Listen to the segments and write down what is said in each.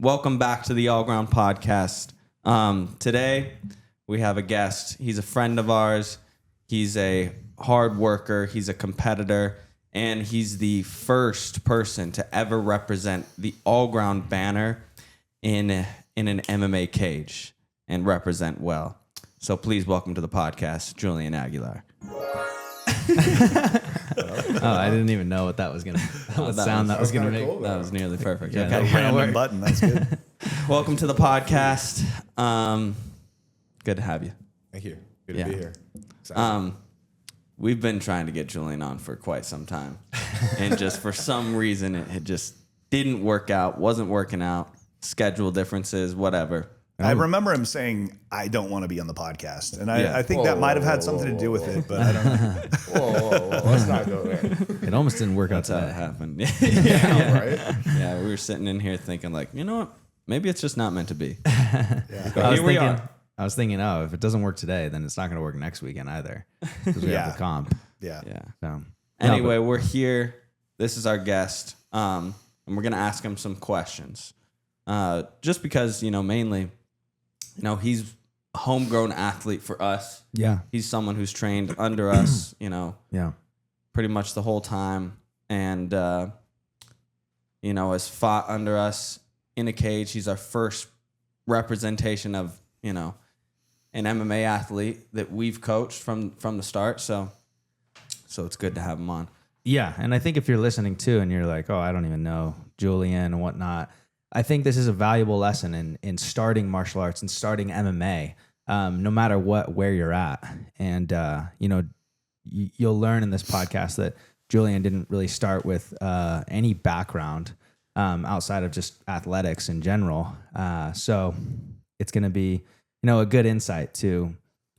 Welcome back to the Allground podcast. Today, we have a guest. He's a friend of ours. He's a hard worker. He's a competitor. And he's the first person to ever represent the Allground banner in an MMA cage and represent well. So please welcome to the podcast, Julian Aguilar. I didn't even know what that was gonna sound that was gonna make. Cool, That was nearly perfect. Yeah, Okay. a random button. That's good. Welcome to the podcast. Good to have you. Thank you. Good Yeah. to be here. Excited. We've been trying to get Julian on for quite some time. And just for some reason, it just didn't work out, wasn't working out, schedule differences, whatever. I remember him saying, I don't want to be on the podcast. And Yeah. I think that might have had something to do with it, but I don't know. Whoa. Let's not go there. It almost didn't work out That's how it today. happened. Yeah, right? Yeah, we were sitting in here thinking like, you know what? Maybe it's just not meant to be. I Here we are. was thinking, oh, if it doesn't work today, then it's not going to work next weekend either because we Yeah. have the comp. Yeah. Yeah. So Anyway, we're here. This is our guest. And we're going to ask him some questions. Just because, mainly, he's a homegrown athlete for us. yeah, He's someone who's trained under us, yeah, pretty much the whole time. And, has fought under us in a cage. He's our first representation of, an MMA athlete that we've coached from the start. So it's good to have him on. yeah. And I think if you're listening too, and you're like, oh, I don't even know Julian and whatnot, I think this is a valuable lesson in starting martial arts and starting MMA, no matter where you're at. And you'll learn in this podcast that Julian didn't really start with any background outside of just athletics in general. So it's going to be, a good insight to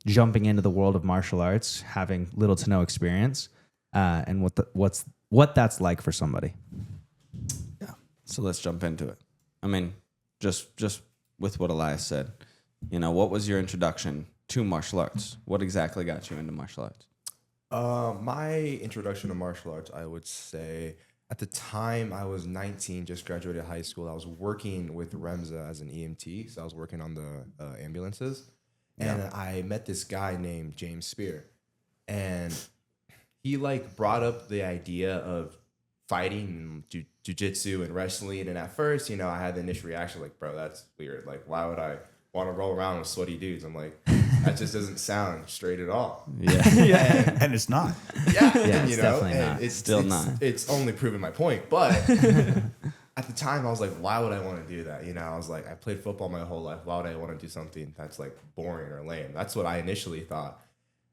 jumping into the world of martial arts, having little to no experience, and what that's like for somebody. Yeah. So let's jump into it. I mean, just with what Elias said, what was your introduction to martial arts? What exactly got you into martial arts? My introduction to martial arts, I would say, at the time I was 19, just graduated high school. I was working with Remza as an EMT, so I was working on the ambulances, and I met this guy named James Spear, and he brought up the idea of fighting and jujitsu and wrestling. And at first, I had the initial reaction like, bro, that's weird. Like, why would I want to roll around with sweaty dudes? I'm like, that just doesn't sound straight at all. Yeah. And it's not. Yeah, it's definitely not. It's Still not. It's only proven my point. But at the time, I was like, why would I want to do that? I was like, I played football my whole life. Why would I want to do something that's boring or lame? That's what I initially thought.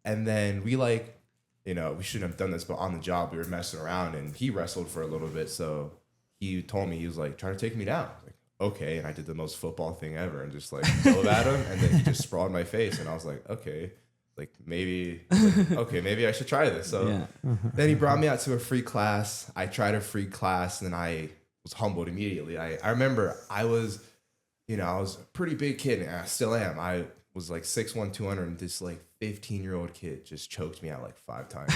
And then we shouldn't have done this, but on the job, we were messing around, and he wrestled for a little bit. So he told me, he was like, trying to take me down. Like, okay. And I did the most football thing ever and just dove at him. And then he just sprawled my face. And I was like, okay, maybe I should try this. So then he brought me out to a free class. I tried a free class, and then I was humbled immediately. I remember I was a pretty big kid, and I still am. I was 6'1", 200, and this 15-year-old kid just choked me out 5 times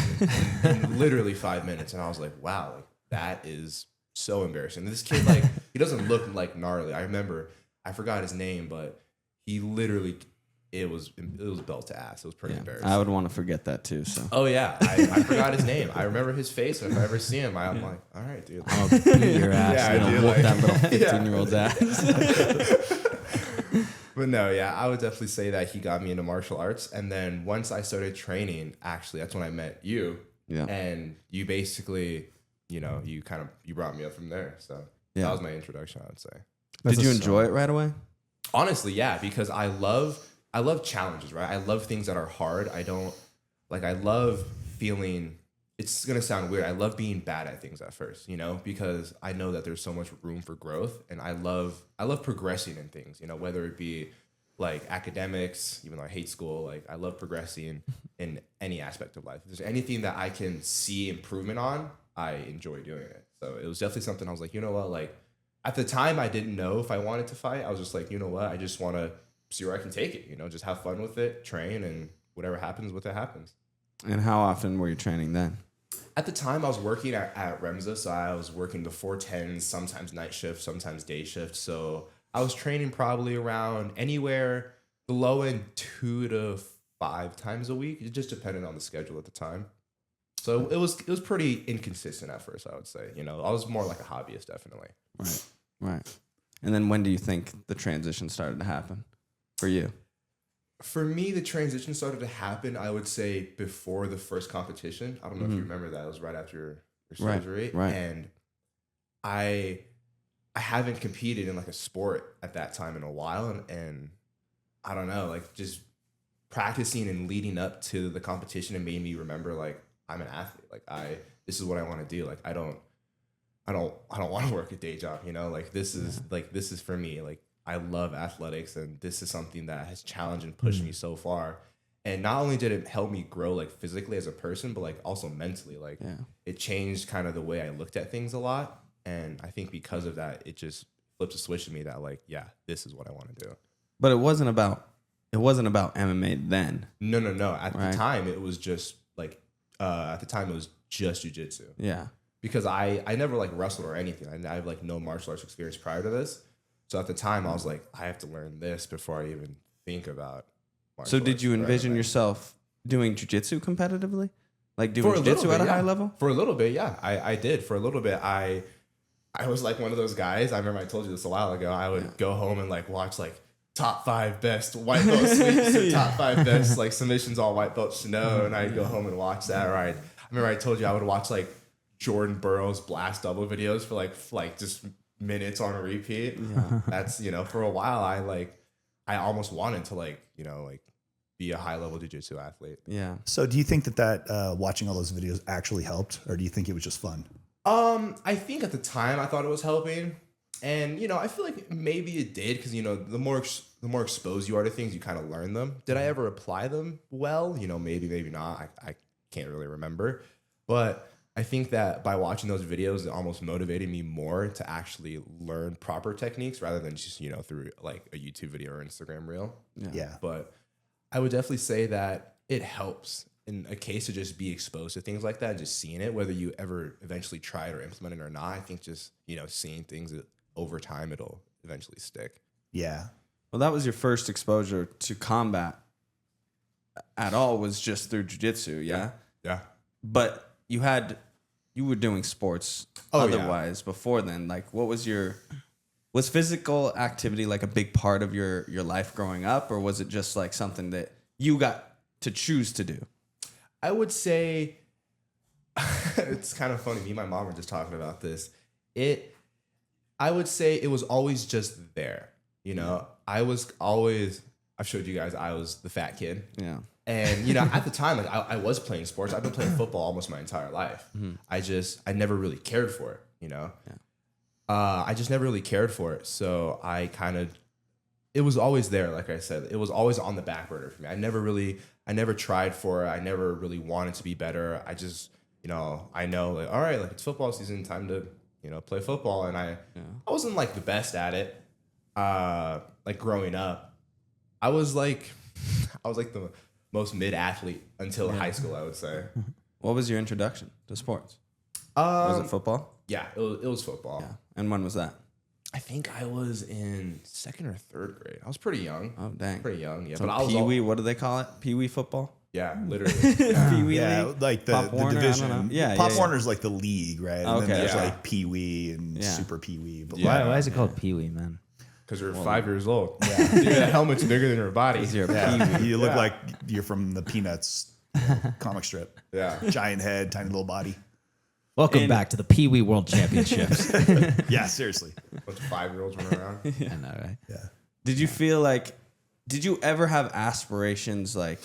in literally 5 minutes. And I was like, wow, that is so embarrassing. This kid, he doesn't look gnarly. I remember, I forgot his name, but he literally, it was belt to ass. It was pretty embarrassing. I would want to forget that too. So. Oh yeah, I forgot his name. I remember his face. And if I ever see him, I'm like, all right, dude. I'll beat your ass. Yeah, I do Whoop that little 15-year-old's ass. But no, yeah, I would definitely say that he got me into martial arts. And then once I started training, actually, that's when I met you. Yeah. And you basically, you brought me up from there. So that was my introduction, I would say. Did you enjoy it right away? Honestly, yeah, because I love challenges, right? I love things that are hard. I love feeling, it's going to sound weird. I love being bad at things at first, because I know that there's so much room for growth, and I love progressing in things, whether it be academics, even though I hate school, I love progressing in any aspect of life. If there's anything that I can see improvement on, I enjoy doing it. So it was definitely something I was like, you know what, at the time I didn't know if I wanted to fight. I was just like, you know what, I just want to see where I can take it, just have fun with it, train, and whatever happens with it happens. And how often were you training then? At the time, I was working at Remza, so I was working the 410s, sometimes night shift, sometimes day shift. So I was training probably around anywhere the low end 2 to 5 times a week. It just depended on the schedule at the time. So it was pretty inconsistent at first, I would say. You know, I was more like a hobbyist, definitely. Right. And then when do you think the transition started to happen for you? For me, the transition started to happen, I would say, before the first competition. I don't know if you remember that. It was right after your surgery. Right. And I haven't competed in like a sport at that time in a while. And I don't know, like just practicing and leading up to the competition, it made me remember like I'm an athlete. Like this is what I want to do. Like I don't want to work a day job, you know? Like this is for me. Like I love athletics, and this is something that has challenged and pushed me so far. And not only did it help me grow like physically as a person, but like also mentally. Like it changed kind of the way I looked at things a lot. And I think because of that, it just flipped a switch to me that like, yeah, this is what I want to do. But it wasn't about MMA then. No. At the time, it was just like just jiu-jitsu. Yeah. Because I never like wrestled or anything. I have like no martial arts experience prior to this. So at the time, I was like, I have to learn this before I even think about martial So arts did you or envision MMA. yourself doing jiu-jitsu competitively? Like doing jiu-jitsu at a high level? For a little bit, yeah. I did. For a little bit, I was like one of those guys. I remember I told you this a while ago. I would go home and like watch like top 5 best white belt sweeps or top 5 best like submissions all white belts to know. And I'd go home and watch that. Or I remember I told you I would watch like Jordan Burroughs blast double videos for like just minutes on a repeat. Yeah. That's, for a while I almost wanted to like be a high level jiu-jitsu athlete. Yeah. So do you think that watching all those videos actually helped, or do you think it was just fun? I think at the time I thought it was helping, and I feel like maybe it did, because the more exposed you are to things, you kind of learn them. Did I ever apply them well? Maybe not. I can't really remember, but I think that by watching those videos, it almost motivated me more to actually learn proper techniques rather than just through like a YouTube video or Instagram reel. Yeah. But I would definitely say that it helps in a case to just be exposed to things like that, just seeing it, whether you ever eventually try it or implement it or not. I think just, seeing things over time, it'll eventually stick. Yeah. Well, that was your first exposure to combat at all, was just through jiu-jitsu, yeah? Yeah. But you were doing sports otherwise before then. Like, what was was physical activity like a big part of your life growing up, or was it just like something that you got to choose to do? I would say it's kind of funny. Me and my mom were just talking about this. I would say it was always just there. I've showed you guys, I was the fat kid. Yeah. And, at the time, like I was playing sports. I've been playing football almost my entire life. Mm-hmm. I never really cared for it, Yeah. I just never really cared for it. So it was always there. Like I said, it was always on the back burner for me. I never tried for it. I never really wanted to be better. I just, I know like, all right, like it's football season, time to, play football. And I wasn't like the best at it. Like growing up, I was like the most mid athlete until high school, I would say. What was your introduction to sports? Was it football? Yeah, it was football. Yeah. And when was that? I think I was in 2nd or 3rd grade. I was pretty young. Oh, dang. Pretty young, yeah. So but I was Pee-wee, what do they call it? Pee-wee football? Yeah, literally. Pee-wee Yeah, league? like the Pop Warner? I don't know. division. Yeah, Pop yeah. Warner's like the league, right? And Okay, then there's yeah. like Pee Wee and Yeah. Super Pee Wee. But Why is it called Pee Wee, man? Because you're 5 years old. Yeah. Dude, that helmet's bigger than your body. You're a yeah, Pee-wee. you look like you're from the Peanuts comic strip. Yeah. Giant head, tiny little body. Welcome back to the Pee Wee World Championships. Yeah, seriously. Bunch of 5-year-olds running around. I know, right? Yeah. Did you ever have aspirations like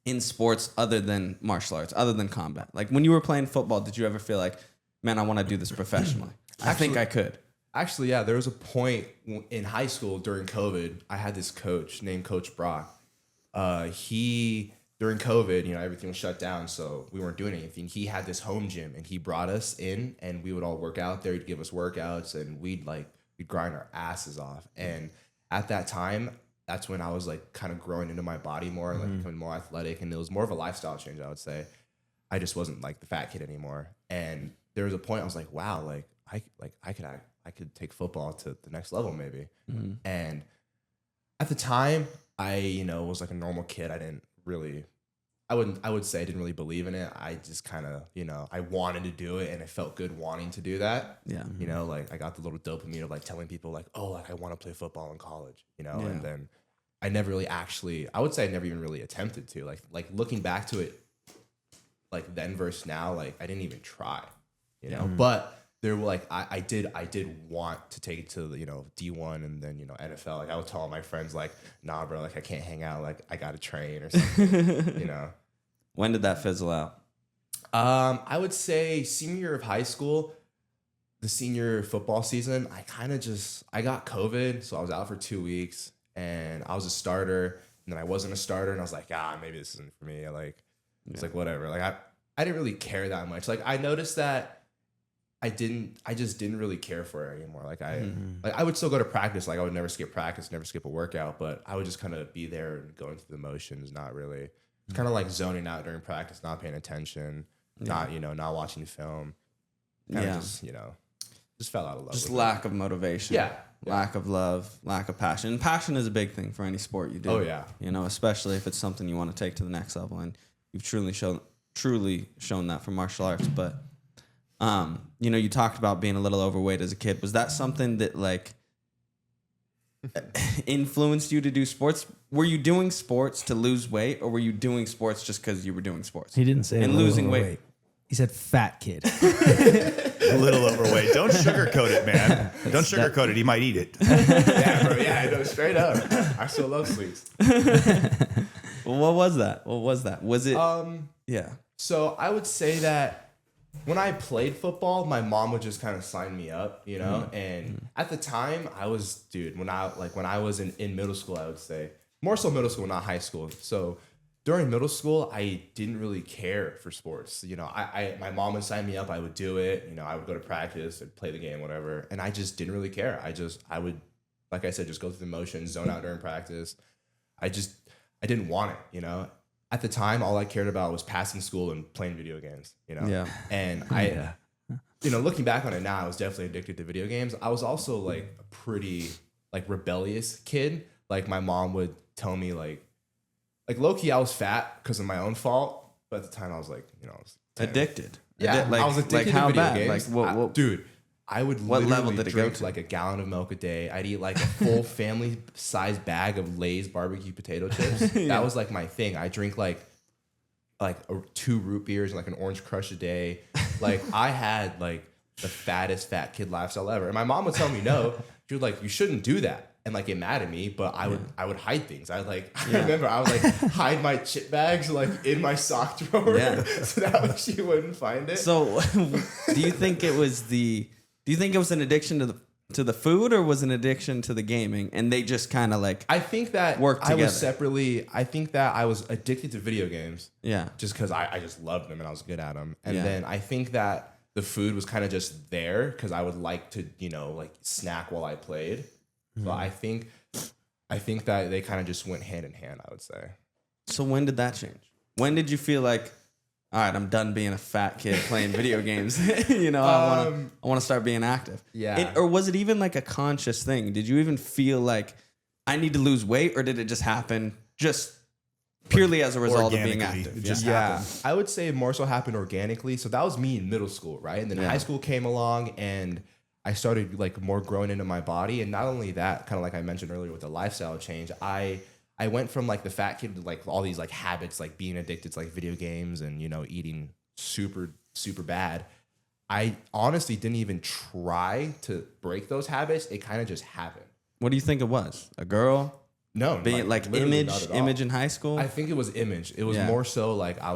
in sports other than martial arts, other than combat? Like when you were playing football, did you ever feel like, man, I want to do this professionally? I think I could. Actually, yeah, there was a point in high school during COVID. I had this coach named Coach Brock. During COVID, everything was shut down, so we weren't doing anything. He had this home gym, and he brought us in, and we would all work out there. He'd give us workouts, and we'd grind our asses off. And at that time, that's when I was like kind of growing into my body more, like becoming more athletic, and it was more of a lifestyle change, I would say. I just wasn't like the fat kid anymore. And there was a point I was like, wow, I I could take football to the next level maybe. And at the time, I was like a normal kid. I didn't really, I would say I didn't really believe in it. I just kind of, I wanted to do it, and it felt good wanting to do that. Yeah. Like I got the little dopamine of like telling people like, oh, like I want to play football in college, and then I never really actually, I would say I never even really attempted to like looking back to it, like then versus now, like I didn't even try, but there were like, I did want to take it to the, D1 and then, NFL. Like I would tell all my friends like, nah, bro, like I can't hang out. Like I got to train or something, When did that fizzle out? I would say senior year of high school, the senior football season, I got COVID. So I was out for 2 weeks and I was a starter, and then I wasn't a starter, and I was like, maybe this isn't for me. It's like, whatever. Like I didn't really care that much. Like I noticed that I just didn't really care for it anymore. Like I would still go to practice. Like I would never skip practice, never skip a workout, but I would just kind of be there and going through the motions, not really. It's kind of like zoning out during practice, not paying attention, not watching film. Just fell out of love. Just lack of motivation. Yeah. Lack of love, lack of passion. And passion is a big thing for any sport you do. Oh yeah. Especially if it's something you want to take to the next level, and you've truly shown that for martial arts. But you talked about being a little overweight as a kid. Was that something that like influenced you to do sports? Were you doing sports to lose weight, or were you doing sports just because you were doing sports? He didn't say and losing weight. He said fat kid. A little overweight. Don't sugarcoat it, man. Don't sugarcoat it. He might eat it. Yeah, bro. Yeah, I know, straight up. I still love sweets. Well, what was that? Was it? Yeah. So I would say that when I played football, my mom would just kind of sign me up, And at the time, I was, when I was in middle school, I would say more so middle school, not high school. So during middle school, I didn't really care for sports. My mom would sign me up, I would do it. I would go to practice and play the game, whatever, and I just didn't really care. I would, like I said, just go through the motions, zone out during practice. I didn't want it, At the time, all I cared about was passing school and playing video games, Yeah. And looking back on it now, I was definitely addicted to video games. I was also like a pretty like rebellious kid. Like my mom would tell me like low key I was fat because of my own fault, but at the time I was like, I was 10. Addicted. Yeah, I was addicted how to video bad? games. Like what? Dude, I would What literally level did it drink go to? like a gallon of milk a day. I'd eat like a full family size bag of Lay's barbecue potato chips. That was like my thing. I drink like 2 root beers and like an orange crush a day. Like I had like the fattest fat kid lifestyle ever. And my mom would tell me no. She was like, you shouldn't do that. And like get mad at me, but I would hide things. I remember I would like hide my chip bags like in my sock drawer, so that way she wouldn't find it. So, do you think it was an addiction to the food, or was an addiction to the gaming, and they just kind of like I think that worked together? I think that I was addicted to video games. Yeah, just because I just loved them and I was good at them, and Yeah. then I think that the food was kind of just there because I would like to like snack while I played. So I think that they kind of just went hand in hand, I would say. So when did that change? When did you feel like, all right, I'm done being a fat kid playing video games. I want to start being active. Yeah. Or was it even like a conscious thing? Did you even feel like I need to lose weight, or did it just happen just purely as a result of being Organically, active? it just Yeah, happened. I would say it more so happened organically. So that was me in middle school, right? And then high school came along, and I started like more growing into my body. And not only that, kind of like I mentioned earlier with the lifestyle change, I went from like the fat kid to like all these like habits, like being addicted to like video games and, eating super, super bad. I honestly didn't even try to break those habits. It kind of just happened. What do you think it was? A girl? No, Being like literally not at all. image in high school? I think it was image. It was Yeah. more so like I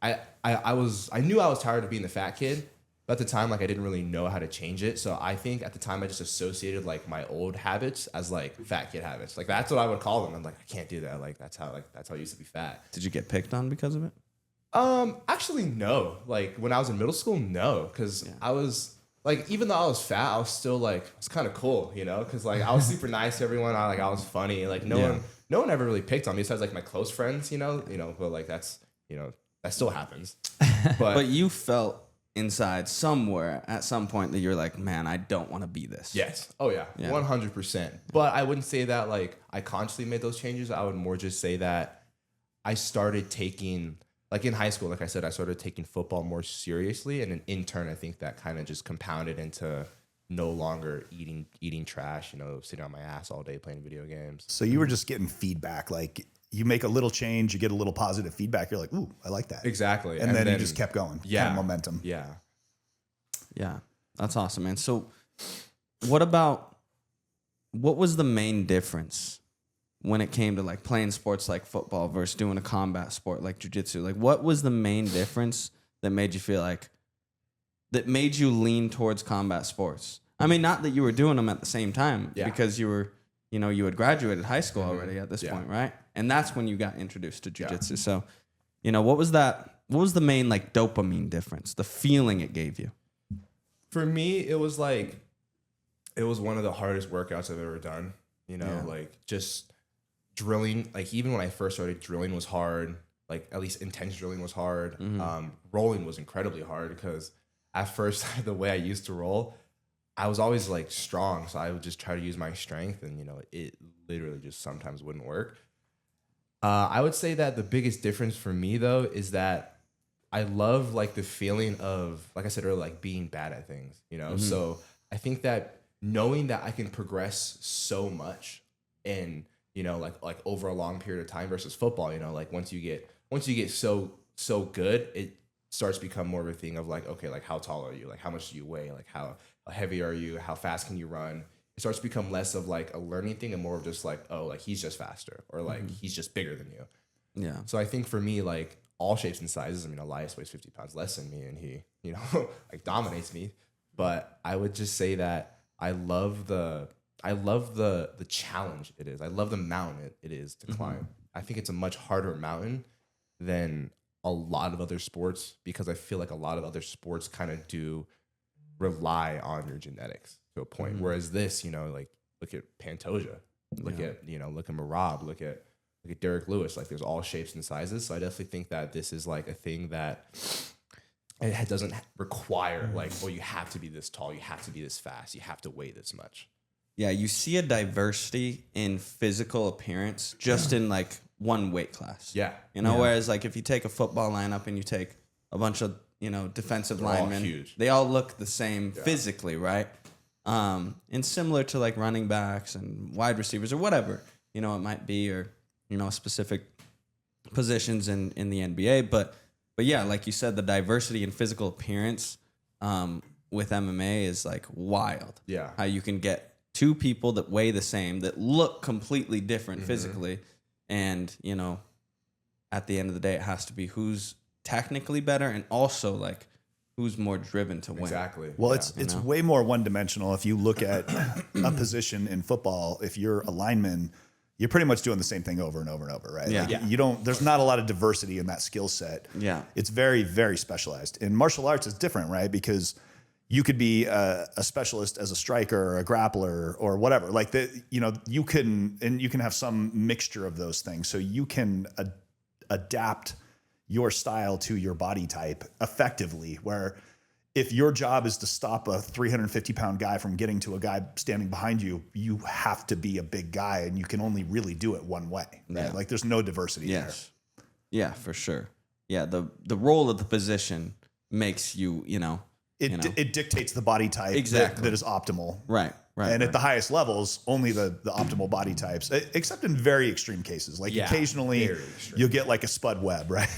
knew I was tired of being the fat kid. But at the time, like I didn't really know how to change it. So I think at the time I just associated like my old habits as like fat kid habits. Like that's what I would call them. I'm like, I can't do that. Like that's how I used to be fat. Did you get picked on because of it? Actually no. Like when I was in middle school, no. Cause I was like, even though I was fat, I was still like, it's kind of cool, Cause like I was super nice to everyone. I was funny. Like no one ever really picked on me besides like my close friends, but like that's, that still happens. But you felt inside somewhere at some point that you're like, man, I don't want to be this. Yes. Oh yeah. 100%. But I wouldn't say that like I consciously made those changes. I would more just say that I started taking, like in high school, like I said, I started taking football more seriously, and in turn, I think that kind of just compounded into no longer eating trash, sitting on my ass all day playing video games. So you were just getting feedback, like you make a little change, you get a little positive feedback. You're like, ooh, I like that. Exactly. And then you just kept going. Yeah. Kind of momentum. Yeah. Yeah. That's awesome, man. So what was the main difference when it came to like playing sports like football versus doing a combat sport like jiu-jitsu? Like what was the main difference that made you feel like, that made you lean towards combat sports? I mean, not that you were doing them at the same time, because you were, you had graduated high school already at this point, right? And that's when you got introduced to jiu-jitsu. So, what was the main like dopamine difference, the feeling it gave you? For me, it was one of the hardest workouts I've ever done, like just drilling, like even when I first started, drilling was hard, like at least intense drilling was hard. Rolling was incredibly hard because at first, the way I used to roll, I was always like strong. So I would just try to use my strength, and, it literally just sometimes wouldn't work. I would say that the biggest difference for me though, is that I love like the feeling of, like I said earlier, like being bad at things, So I think that knowing that I can progress so much and, like over a long period of time versus football, like once you get so good, it starts to become more of a thing of like, okay, like how tall are you? Like how much do you weigh? Like how heavy are you? How fast can you run? It starts to become less of like a learning thing and more of just like, oh, like he's just faster, or like he's just bigger than you. Yeah. So I think for me, like all shapes and sizes, I mean, Elias weighs 50 pounds less than me and he, like dominates me. But I would just say that I love the challenge it is. I love the mountain it is to climb. I think it's a much harder mountain than a lot of other sports, because I feel like a lot of other sports kind of do rely on your genetics to a point. Whereas this, like look at Pantoja, look at Marab, look at Derek Lewis, like there's all shapes and sizes. So I definitely think that this is like a thing that it doesn't require like, oh, you have to be this tall, you have to be this fast, you have to weigh this much. Yeah, you see a diversity in physical appearance just in like one weight class. Yeah. Whereas like if you take a football lineup and you take a bunch of, defensive They're all linemen, huge. they all look the same physically, right? And similar to like running backs and wide receivers or whatever, it might be, or, specific positions in the NBA. But yeah, like you said, the diversity in physical appearance with MMA is like wild. Yeah. How you can get two people that weigh the same, that look completely different physically. And, at the end of the day, it has to be who's technically better and also like who's more driven to win. Exactly. Well, it's way more one-dimensional. If you look at a position in football, if you're a lineman, you're pretty much doing the same thing over and over and over, right? Yeah. Like there's not a lot of diversity in that skill set. Yeah. It's very, very specialized. In martial arts, it's different, right? Because you could be a specialist as a striker or a grappler or whatever. Like you can have some mixture of those things. So you can adapt your style to your body type effectively, where if your job is to stop a 350-pound guy from getting to a guy standing behind you, you have to be a big guy, and you can only really do it one way. Right? Yeah. Like there's no diversity there. Yeah, for sure. Yeah, the role of the position makes you, It dictates the body type that is optimal. Right. And at the highest levels, only the optimal body types, except in very extreme cases. Like occasionally you'll get like a Spud Webb, right?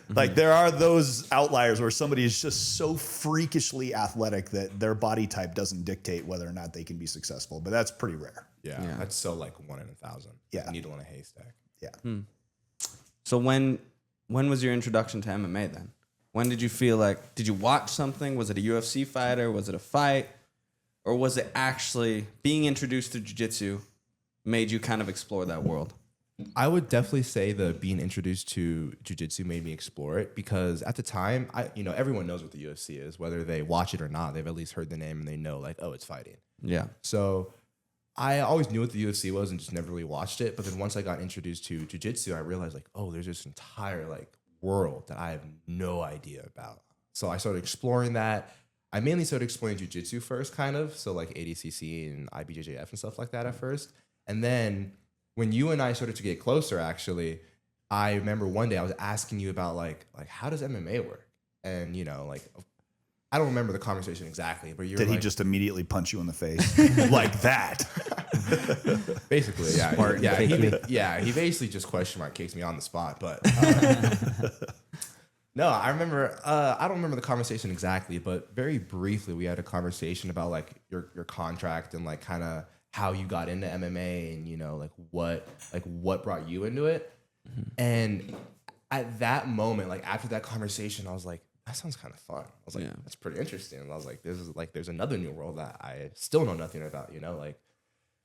Like there are those outliers where somebody is just so freakishly athletic that their body type doesn't dictate whether or not they can be successful. But that's pretty rare. Yeah. That's so like 1 in 1,000. Yeah. Needle in a haystack. Yeah. So when was your introduction to MMA then? When did you feel like, did you watch something? Was it a UFC fighter? Was it a fight? Or was it actually being introduced to jiu-jitsu made you kind of explore that world? I would definitely say the being introduced to jiu-jitsu made me explore it, because at the time, everyone knows what the UFC is, whether they watch it or not. They've at least heard the name and they know like, oh, it's fighting. Yeah. So I always knew what the UFC was and just never really watched it. But then once I got introduced to jiu-jitsu, I realized like, oh, there's this entire like world that I have no idea about. So I started exploring that. I mainly started exploring jiu-jitsu first, kind of. So like ADCC and IBJJF and stuff like that at first. And then when you and I started to get closer, actually, I remember one day I was asking you about like how does MMA work? And you know, like I don't remember the conversation exactly, but Did he just immediately punch you in the face like that? Basically, yeah. He basically just question mark kicks me on the spot, but no, I remember. I don't remember the conversation exactly, but very briefly, we had a conversation about like your contract and like kind of how you got into MMA and you know like what brought you into it. And at that moment, like after that conversation, I was like, that sounds kind of fun. I was like, that's pretty interesting. And I was like, there's another new world that I still know nothing about. You know, like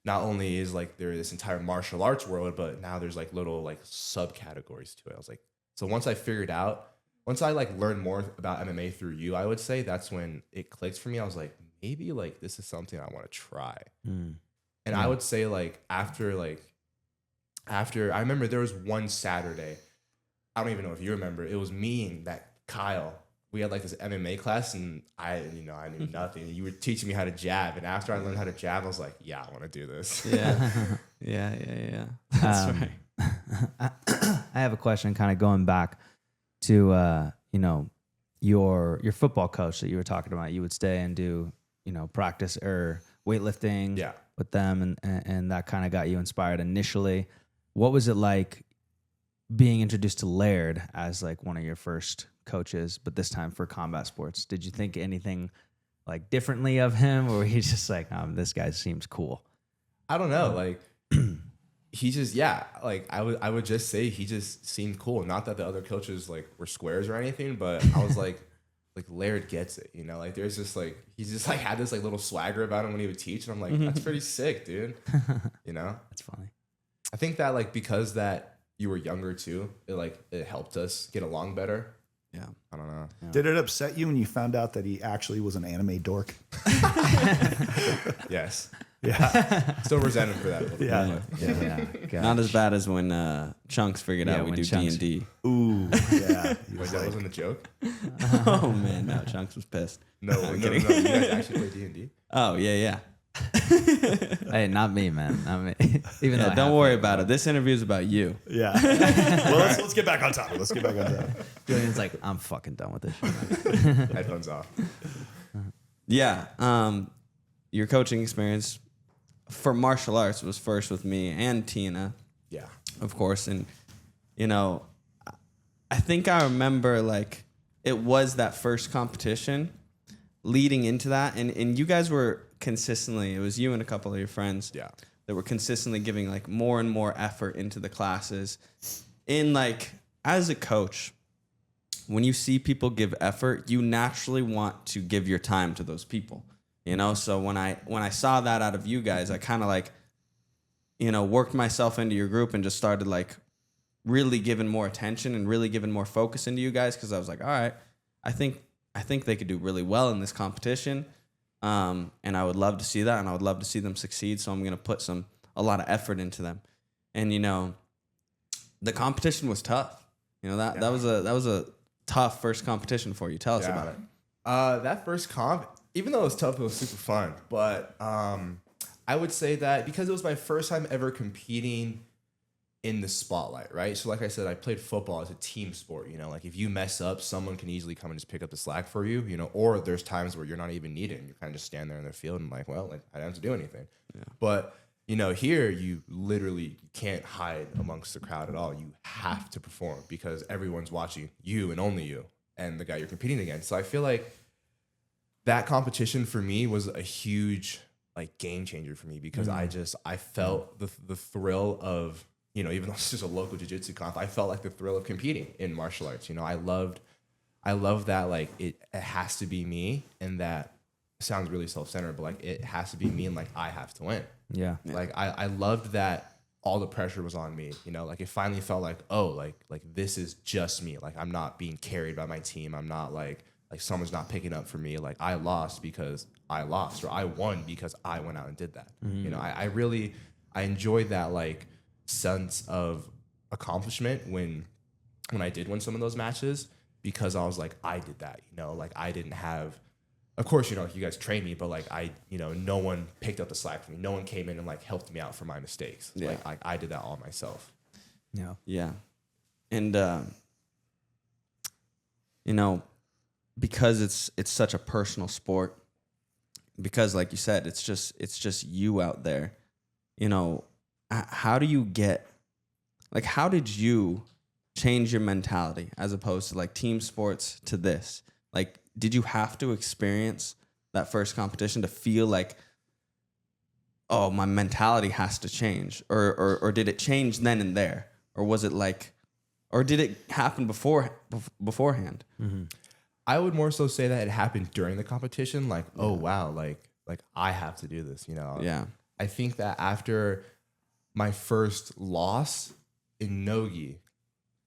not only is like there this entire martial arts world, but now there's like little like subcategories to it. I was like, so once I like learned more about MMA through you, I would say that's when it clicked for me. I was like, maybe like this is something I want to try. And I would say like after I remember there was one Saturday, I don't even know if you remember, it was me and that Kyle. We had like this MMA class and I knew nothing. You were teaching me how to jab. And after I learned how to jab, I was like, yeah, I want to do this. Yeah. That's right. I have a question kind of going back to, you know, your football coach that you were talking about. You would stay and do, you know, practice or weightlifting with them. And that kind of got you inspired initially. What was it like being introduced to Laird as like one of your first coaches, but this time for combat sports? Did you think anything like differently of him, or were you just like, this guy seems cool? I don't know. Like he just, like I would just say he just seemed cool. Not that the other coaches like were squares or anything, but I was like Laird gets it, you know, like there's just like, he's just like had this like little swagger about him when he would teach. And I'm like, that's pretty sick, dude. You know, That's funny. I think that like, because that you were younger too, it helped us get along better. Yeah. I don't know. Did it upset you when you found out that he actually was an anime dork? Yes. Yeah. Still resent him for that. A little bit, but- Not as bad as when Chunks figured out we when do Chunks- D&D. Ooh, yeah. Wait, that wasn't a joke? Oh man, no, Chunks was pissed. No. You guys actually play D&D? Oh yeah. Hey, not me, man. Not me. Even though I Don't have worry to. about it. This interview is about you. Yeah. Well, let's get back on topic. Julian's like, I'm fucking done with this shit. Headphones off. Yeah. Your coaching experience for martial arts was first with me and Tina, Yeah. of course. And, you know, I think I remember like it was that first competition leading into that. And you guys were consistently, it was you and a couple of your friends that were consistently giving like more and more effort into the classes. In like, as a coach, when you see people give effort, you naturally want to give your time to those people. You know, so when I saw that out of you guys, I kind of like, you know, worked myself into your group and just started like really giving more attention and really giving more focus into you guys, because I was like, all right, I think they could do really well in this competition, and I would love to see that, and I would love to see them succeed. So I'm gonna put a lot of effort into them, and you know, the competition was tough. You know that was a tough first competition for you. Tell us about it. That first comp, even though it was tough, it was super fun. But I would say that because it was my first time ever competing in the spotlight, right? So like I said, I played football as a team sport, you know, like if you mess up, someone can easily come and just pick up the slack for you, you know, or there's times where you're not even needed and you kind of just stand there in the field and like, well, like I don't have to do anything. Yeah. But, you know, here you literally can't hide amongst the crowd at all. You have to perform because everyone's watching you and only you and the guy you're competing against. So I feel like that competition for me was a huge like game changer for me because I felt the thrill of, you know, even though it's just a local jiu-jitsu comp, I felt like the thrill of competing in martial arts. You know, I loved that, like, it has to be me, and that sounds really self-centered, but, like, it has to be me, and, like, I have to win. Yeah. Like, I loved that all the pressure was on me, you know? Like, it finally felt like, oh, like this is just me. Like, I'm not being carried by my team. I'm not, like someone's not picking up for me. Like, I lost because I lost, or I won because I went out and did that. Mm-hmm. You know, I enjoyed that, like, sense of accomplishment when I did win some of those matches, because I was like, I did that, you know, like I didn't have, of course, you know, you guys trained me, but like no one picked up the slack for me. No one came in and like helped me out for my mistakes. Yeah. Like I did that all myself. Yeah. Yeah. And, you know, because it's such a personal sport, because like you said, it's just you out there, you know, how do you get, like, how did you change your mentality as opposed to like team sports to this? Like, did you have to experience that first competition to feel like, oh, my mentality has to change? Or did it change then and there? Or was it like, or did it happen beforehand? Mm-hmm. I would more so say that it happened during the competition. Like, oh wow, like I have to do this, you know? Yeah. I think that after my first loss in Nogi,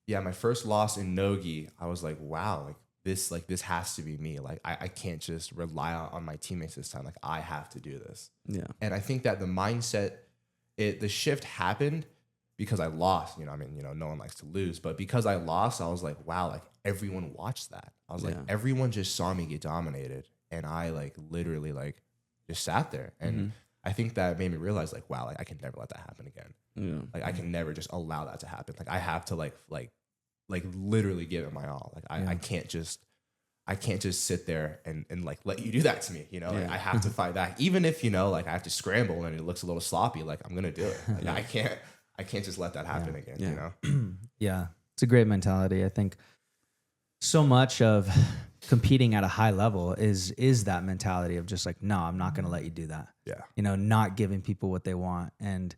my first loss in Nogi, I was like, wow, like this has to be me. Like I can't just rely on my teammates this time. Like I have to do this. Yeah. And I think that the mindset, the shift happened because I lost. You know, I mean, you know, no one likes to lose, but because I lost, I was like, wow, like everyone watched that. I was like, everyone just saw me get dominated, and I like literally like just sat there. And I think that made me realize like, wow, like I can never let that happen again. Yeah. Like I can never just allow that to happen. Like I have to like literally give it my all. Like I can't just sit there and like let you do that to me. You know, like I have to fight back. Even if, you know, like I have to scramble and it looks a little sloppy, like I'm gonna do it. Like I can't just let that happen again, you know? Yeah. It's a great mentality. I think so much of competing at a high level is that mentality of just like, no, I'm not going to let you do that. Yeah. You know, not giving people what they want. And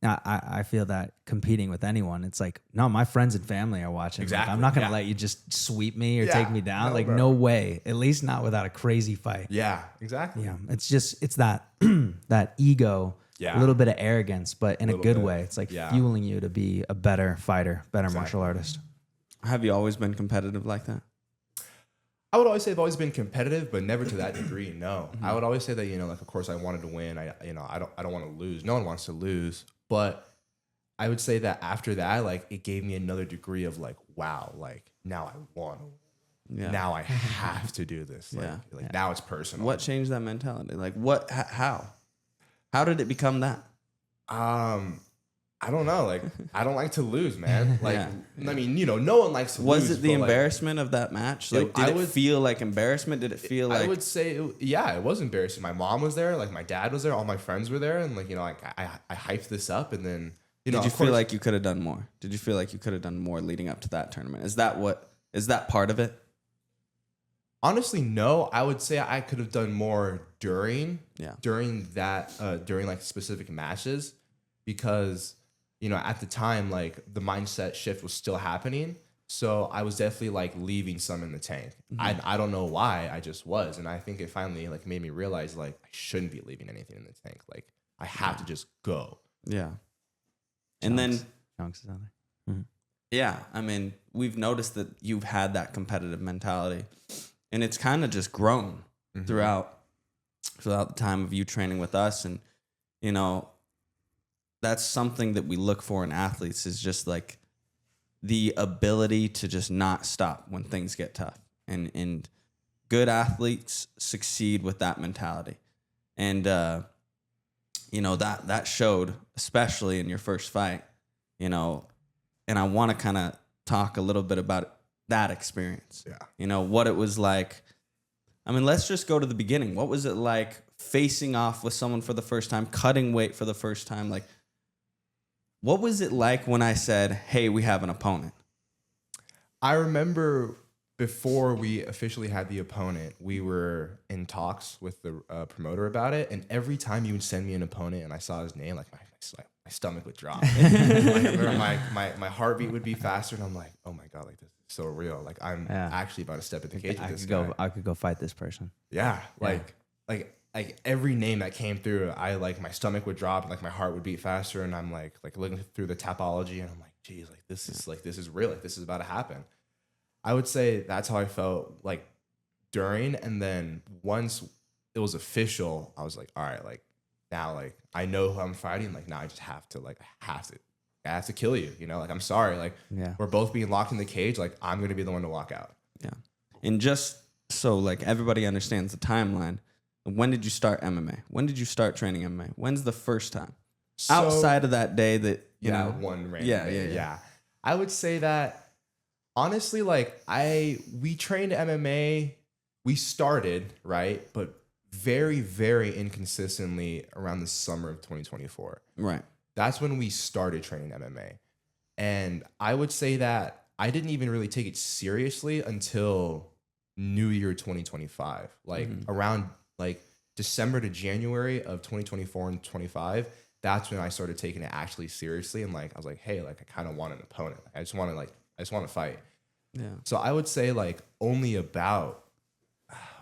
I feel that competing with anyone, it's like, no, my friends and family are watching. Exactly. Like, I'm not going to let you just sweep me or take me down. No, like, bro. no way. At least not without a crazy fight. Yeah, exactly. Yeah. It's that, that ego, a little bit of arrogance, but in a good way. It's like fueling you to be a better fighter, better martial artist. Have you always been competitive like that? I would always say I've always been competitive, but never to that degree. No, I would always say that, you know, like, of course I wanted to win. I don't want to lose. No one wants to lose, but I would say that after that, like it gave me another degree of like, wow, like now I want to win. Yeah. Now I have to do this. Like now it's personal. What changed that mentality? Like what, how did it become that? I don't know. Like, I don't like to lose, man. Like, I mean, you know, no one likes to lose. Was it the embarrassment of that match? Like, did it feel like embarrassment? Did it feel like... I would say, it was embarrassing. My mom was there. Like, my dad was there. All my friends were there. And, like, you know, like, I hyped this up. And then, you know, did you feel like you could have done more? Did you feel like you could have done more leading up to that tournament? Is that part of it? Honestly, no. I would say I could have done more during like specific matches, because, you know, at the time, like the mindset shift was still happening. So I was definitely like leaving some in the tank. I don't know why, I just was. And I think it finally like made me realize like I shouldn't be leaving anything in the tank. Like I have to just go. Yeah. And then, Chunks is out there. Mm-hmm. yeah, I mean, we've noticed that you've had that competitive mentality, and it's kind of just grown throughout the time of you training with us. And, you know, that's something that we look for in athletes, is just like the ability to just not stop when things get tough. And good athletes succeed with that mentality. And, you know, that showed, especially in your first fight, you know, and I want to kind of talk a little bit about that experience. Yeah. You know, what it was like. I mean, let's just go to the beginning. What was it like facing off with someone for the first time, cutting weight for the first time? Like, what was it like when I said, hey, we have an opponent? I remember before we officially had the opponent, we were in talks with the promoter about it. And every time you would send me an opponent and I saw his name, like my stomach would drop. Like, I remember my heartbeat would be faster. And I'm like, oh my God, like this is so real. Like I'm actually about to step in the cage with this guy. I could go fight this person. Yeah. Like every name that came through, I like my stomach would drop and like my heart would beat faster. And I'm like looking through the topology and I'm like, geez, like this is real. Like this is about to happen. I would say that's how I felt like during. And then once it was official, I was like, all right, like now, like I know who I'm fighting. Like now I just have to, I have to kill you. You know, like I'm sorry. Like we're both being locked in the cage. Like I'm going to be the one to walk out. Yeah. And just so like everybody understands the timeline, when did you start MMA? When did you start training MMA? When's the first time? So, Outside of that day that, you know. one random Yeah, day. yeah. I would say that honestly, like we trained MMA, we started, right? But very, very inconsistently around the summer of 2024. Right. That's when we started training MMA. And I would say that I didn't even really take it seriously until New Year 2025. Like around like December to January of 2024 and 25, that's when I started taking it actually seriously. And like I was like, hey, like I kind of want an opponent. I just want to fight. Yeah. So I would say like only about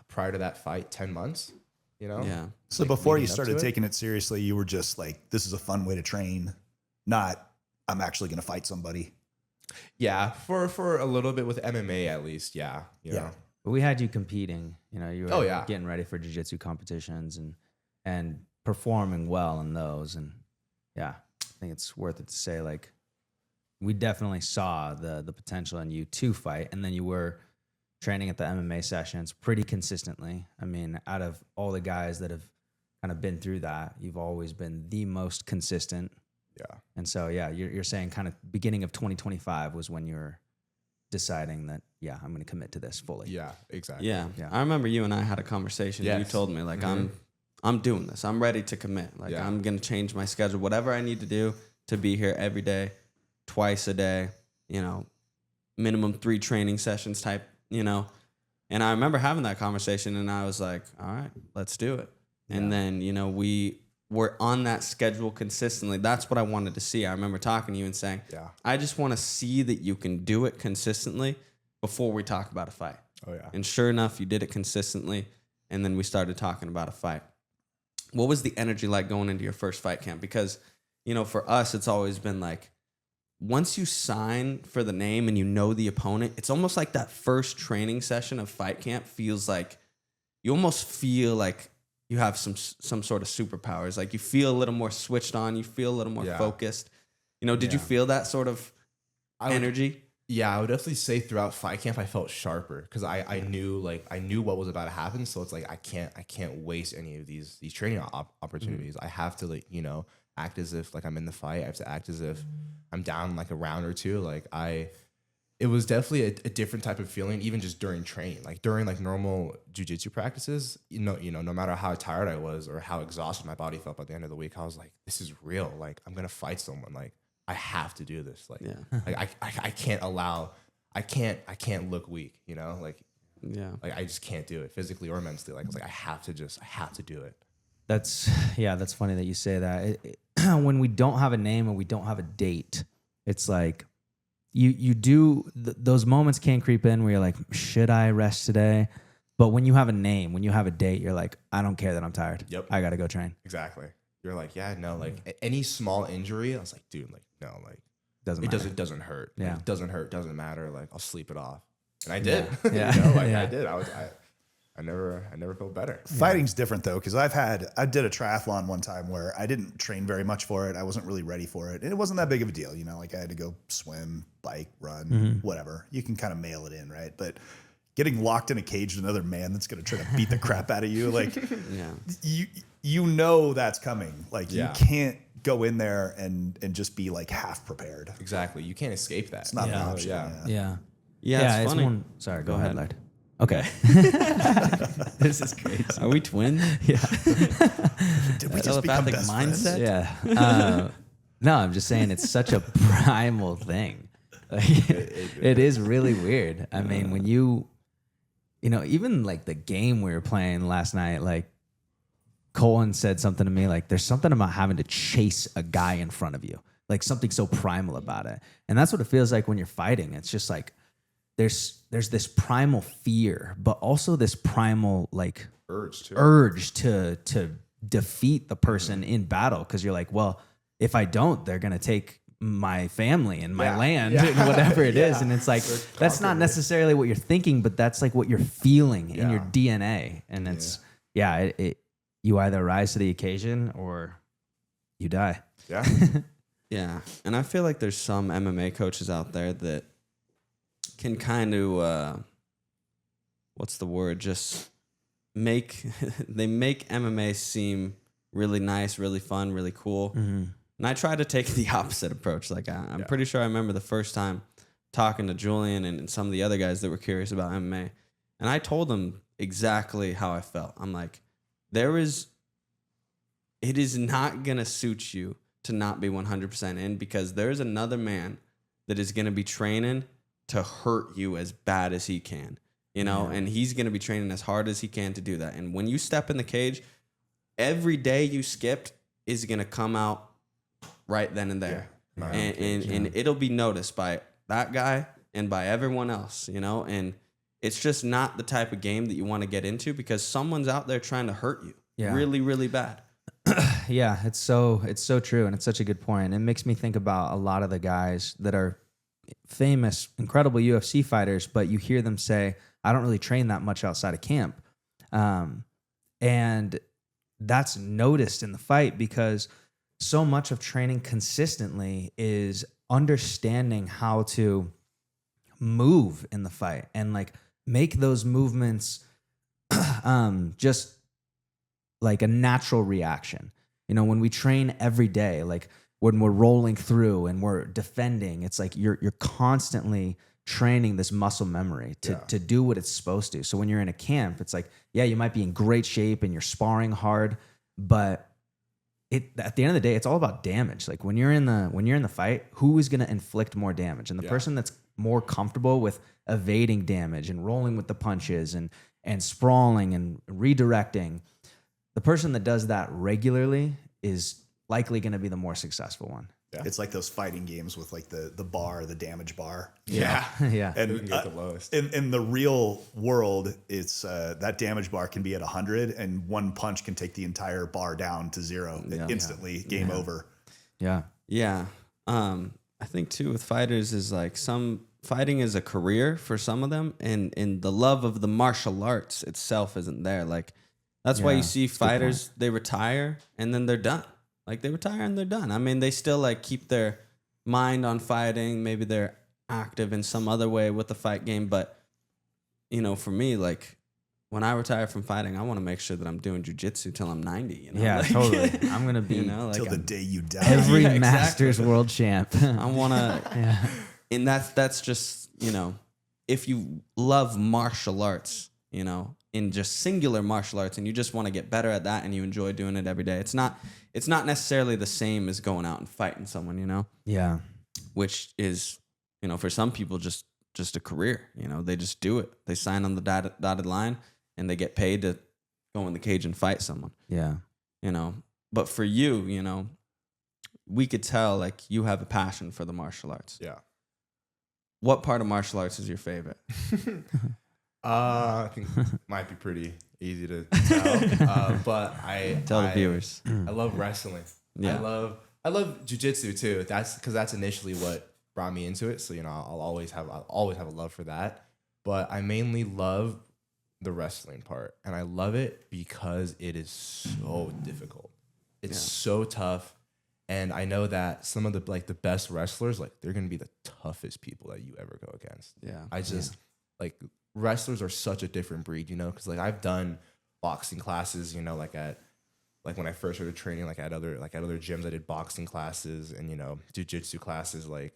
prior to that fight, 10 months, you know? Yeah. So Like, before you leading up started to it? taking it seriously, you were just like, this is a fun way to train, not I'm actually going to fight somebody. Yeah, for a little bit with MMA at least, yeah. You Yeah. know? But we had you competing. You know, you were Oh, yeah. getting ready for jiu-jitsu competitions and performing well in those. And yeah, I think it's worth it to say, like, we definitely saw the potential in you to fight. And then you were training at the MMA sessions pretty consistently. I mean, out of all the guys that have kind of been through that, you've always been the most consistent. Yeah. And so, yeah, you're saying kind of beginning of 2025 was when you're deciding that, yeah, I'm going to commit to this fully. Yeah, exactly. Yeah. Yeah. I remember you and I had a conversation. You Yes. told me like I'm doing this. I'm ready to commit. Like Yeah. I'm going to change my schedule, whatever I need to do to be here every day, twice a day, you know, minimum 3 training sessions type, you know. And I remember having that conversation and I was like, all right, let's do it. And then, you know, we were on that schedule consistently. That's what I wanted to see. I remember talking to you and saying, Yeah. I just want to see that you can do it consistently before we talk about a fight. Oh yeah. And sure enough, you did it consistently. And then we started talking about a fight. What was the energy like going into your first fight camp? Because, you know, for us, it's always been like, once you sign for the name and you know the opponent, it's almost like that first training session of fight camp feels like, you almost feel like you have some sort of superpowers. Like you feel a little more switched on. You feel a little more Yeah. focused. You know, did you Yeah. feel that sort of energy? Yeah, I would definitely say throughout fight camp I felt sharper because I knew what was about to happen. So it's like I can't waste any of these training opportunities. I have to like, you know, act as if like I'm in the fight. I have to act as if I'm down like a round or two. Like it was definitely a different type of feeling, even just during training. Like during like normal jiu-jitsu practices, you know, no matter how tired I was or how exhausted my body felt by the end of the week, I was like, this is real. Like I'm gonna fight someone. Like I have to do this. Like, Yeah. like I can't allow, I can't look weak. You know, like I just can't do it physically or mentally. Like I was like, I have to do it. That's funny that you say that. When we don't have a name and we don't have a date, it's like you do those moments can creep in where you're like, should I rest today? But when you have a name, when you have a date, you're like, I don't care that I'm tired. Yep. I got to go train. Exactly. You're like, yeah, no, like any small injury, I was like, dude, like no, like Doesn't it matter. doesn't hurt. Yeah. Like, it doesn't hurt, doesn't matter. Like I'll sleep it off. And I did. Yeah. You know, like Yeah. I did. I never felt better. Fighting's different though, because I did a triathlon one time where I didn't train very much for it. I wasn't really ready for it. And it wasn't that big of a deal, you know, like I had to go swim, bike, run, whatever. You can kind of mail it in, right? But getting locked in a cage with another man that's going to try to beat the crap out of you, like Yeah. you know that's coming. Like Yeah. you can't go in there and just be like half prepared. Exactly. You can't escape that. It's not an Yeah. option. Yeah. Yeah. Yeah, it's funny. Sorry, go ahead. ahead, Light. Okay. This is crazy. Are we twins? Yeah. Did we just become Telepathic best friends? mindset? Yeah. No, I'm just saying it's such a primal thing. Like, it is really weird. I mean, when you know, even like the game we were playing last night, like Colin said something to me, like there's something about having to chase a guy in front of you, like something so primal about it. And that's what it feels like when you're fighting. It's just like, there's this primal fear, but also this primal like Urge to defeat the person in battle. Cause you're like, well, if I don't, they're going to take my family and my land and whatever it is. And it's like, that's not necessarily what you're thinking, but that's like what you're feeling in your DNA. And it's, you either rise to the occasion or you die. Yeah. Yeah. And I feel like there's some MMA coaches out there that can kind of what's the word? Just they make MMA seem really nice, really fun, really cool. And I try to take the opposite approach. Like I'm pretty sure I remember the first time talking to Julian and some of the other guys that were curious about MMA. And I told them exactly how I felt. I'm like, it is not going to suit you to not be 100% in, because there's another man that is going to be training to hurt you as bad as he can, and he's going to be training as hard as he can to do that. And when you step in the cage, every day you skipped is going to come out right then and there. Yeah. And it'll be noticed by that guy and by everyone else, and it's just not the type of game that you want to get into, because someone's out there trying to hurt you really, really bad. Yeah, it's so true, and it's such a good point. It makes me think about a lot of the guys that are famous, incredible UFC fighters, but you hear them say, I don't really train that much outside of camp. And that's noticed in the fight, because so much of training consistently is understanding how to move in the fight and like make those movements just like a natural reaction. When we train every day, like when we're rolling through and we're defending, it's like you're constantly training this muscle memory to do what it's supposed to. So when you're in a camp, it's like, you might be in great shape and you're sparring hard, but at the end of the day, it's all about damage. Like when you're in the fight, who is going to inflict more damage? And the person that's more comfortable with evading damage and rolling with the punches and sprawling and redirecting, the person that does that regularly is likely going to be the more successful one. Yeah. It's like those fighting games with like the bar, the damage bar. Yeah. Yeah. And who can get the lowest? In the real world, it's that damage bar can be at 100, and one punch can take the entire bar down to 0 instantly. Game over. Yeah. Yeah. I think too with fighters is like fighting is a career for some of them, and the love of the martial arts itself isn't there. Like that's why you see fighters, they retire and then they're done. Like they retire and they're done. I mean, they still like keep their mind on fighting. Maybe they're active in some other way with the fight game. But, for me, like when I retire from fighting, I want to make sure that I'm doing jujitsu till I'm 90. Yeah, like, totally. I'm going to be till the day you die. every Masters world champ. I want to, and that's just, if you love martial arts, in just singular martial arts, and you just want to get better at that and you enjoy doing it every day. It's not necessarily the same as going out and fighting someone, Yeah. Which is, for some people just a career, they just do it. They sign on the dotted line and they get paid to go in the cage and fight someone. Yeah. But for you, we could tell like you have a passion for the martial arts. Yeah. What part of martial arts is your favorite? I think might be pretty easy to tell, but I Tell the viewers. I love wrestling. Yeah. I love jujitsu too. That's initially what brought me into it. So I'll always have a love for that. But I mainly love the wrestling part, and I love it because it is so difficult. It's so tough, and I know that some of the the best wrestlers, like they're gonna be the toughest people that you ever go against. Yeah. I just like. Wrestlers are such a different breed, because like I've done boxing classes, like when I first started training, like at other gyms, I did boxing classes and jiu-jitsu classes. Like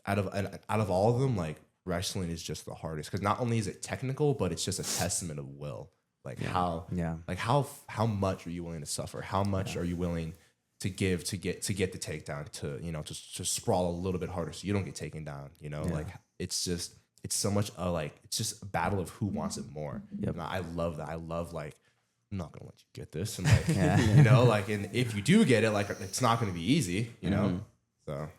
out of all of them, like wrestling is just the hardest, because not only is it technical, but it's just a testament of will. Like how much are you willing to suffer? How much are you willing to give to get the takedown? To sprawl a little bit harder so you don't get taken down. Like it's so much it's just a battle of who wants it more. Yep. And I love that. I love I'm not gonna let you get this, and and if you do get it, it's not gonna be easy, So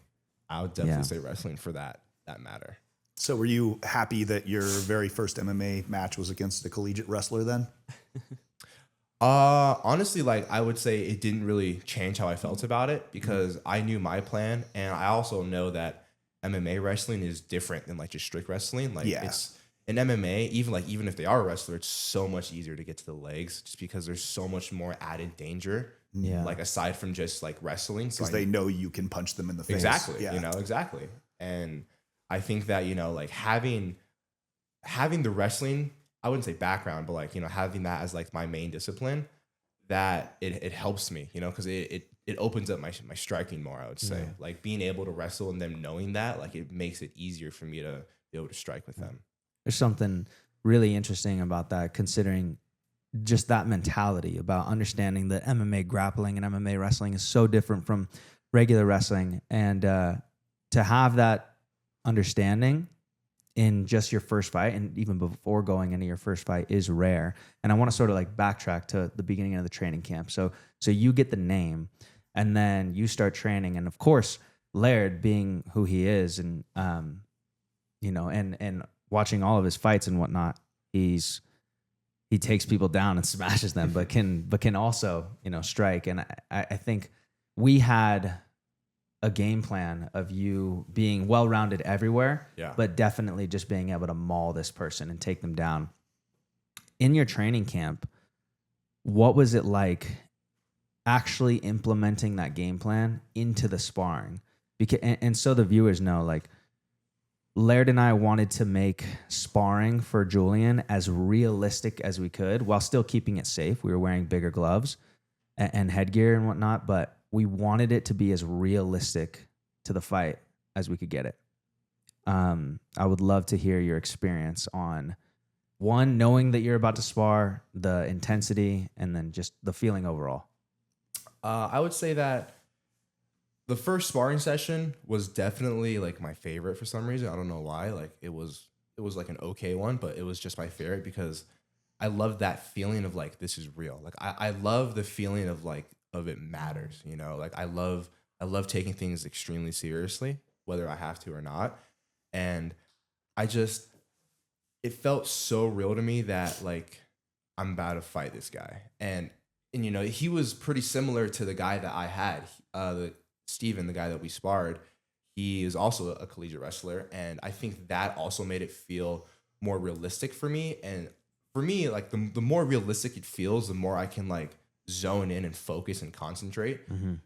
I would definitely say wrestling for that matter. So were you happy that your very first MMA match was against a collegiate wrestler then? Honestly, I would say it didn't really change how I felt about it, because I knew my plan, and I also know that MMA wrestling is different than just strict wrestling. It's in MMA, even if they are a wrestler, it's so much easier to get to the legs, just because there's so much more added danger. Yeah. Aside from just wrestling, because they know you can punch them in the face. Exactly. Yeah. Exactly. And I think that having the wrestling, I wouldn't say background, but like, having that as like my main discipline, that it helps me, because it opens up my striking more, I would say. Like being able to wrestle and them knowing that, like it makes it easier for me to be able to strike with them. There's something really interesting about that, considering just that mentality about understanding that MMA grappling and MMA wrestling is so different from regular wrestling. And to have that understanding in just your first fight and even before going into your first fight is rare. And I want to sort of like backtrack to the beginning of the training camp. So you get the name and then you start training. And of course, Laird being who he is and, and watching all of his fights and whatnot, he takes people down and smashes them, but can also, strike. And I think we had a game plan of you being well-rounded everywhere, but definitely just being able to maul this person and take them down. In your training camp, what was it like actually implementing that game plan into the sparring? Because, and so the viewers know, like, Laird and I wanted to make sparring for Julian as realistic as we could while still keeping it safe. We were wearing bigger gloves and headgear and whatnot, but we wanted it to be as realistic to the fight as we could get it. I would love to hear your experience on, one, knowing that you're about to spar, the intensity, and then just the feeling overall. I would say that the first sparring session was definitely like my favorite for some reason. I don't know why. Like it was like an okay one, but it was just my favorite because I love that feeling of like, this is real. Like I love the feeling of like, of it matters, like I love taking things extremely seriously, whether I have to or not. And it felt so real to me that like, I'm about to fight this guy. And he was pretty similar to the guy that I had, Steven, the guy that we sparred. He is also a collegiate wrestler. And I think that also made it feel more realistic for me. And for me, like the more realistic it feels, the more I can like zone in and focus and concentrate.